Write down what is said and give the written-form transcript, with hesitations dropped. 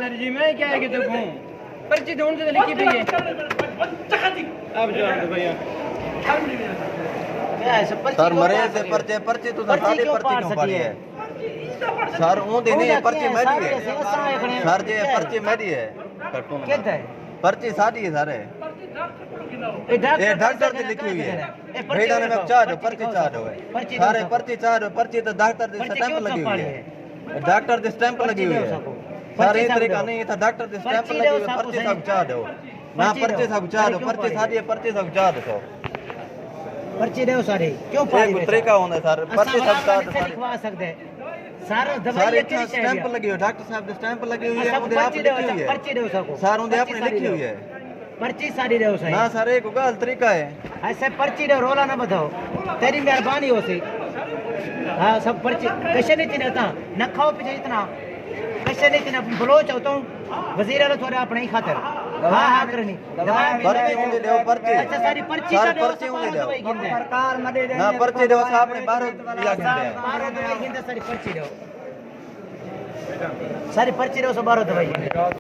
sir जी मैं क्या है कि देखूं पर्ची ढूंढ के लिखी भी है अब जो भैया क्या है सर मरे से पर्चे पर्ची तो सारी पर्ची क्यों पड़ी है सर ऊं दी नहीं पर्ची मेरी है सर जी पर्ची मेरी है कार्टून कहता है पर्ची सारी है सारे ये डॉक्टर की लिखी हुई है भेड़ा ने में चार पर्ची चार है सारे पर्ची चार पर्ची तो डॉक्टर की स्टैंप लगी हुई है डॉक्टर की स्टैंप लगी हुई है सर ये तरीका नहीं था डॉक्टर की स्टैंप लगी हुई है पर्ची सब चार हो ना पर्ची सब चार पर्ची सारी है पर्ची सब चार हो पर्ची दो सारे क्यों एक तरीका होना सर पर्ची सब चार लिखवा सकते सारा दवाई सारे स्टैंप लगी हुई है डॉक्टर साहब की स्टैंप लगी हुई है उधर आप लिखी हुई है पर्ची दो सको सर उधर आपने लिखी हुई है पर्ची सारी दो सही ना सर एक गलत तरीका है ऐसे पर्ची दो रोला ना बताओ तेरी मेहरबानी हो सी हाँ सब पर्ची कैसे नहीं चिन्हता न खाओ पीछे इतना कैसे नहीं चिन्ह बलोच होता हूँ वजीर आलो थोड़े अपने ही खातिर हाँ हाँ करनी पर्ची उन्हें दो पर्ची अच्छा सारी पर्ची सर पर्ची उन्हें दो ना पर्ची दो साहब ने 12 दिया गिनते सारी पर्ची दो सारी पर्ची दो 12 दवाई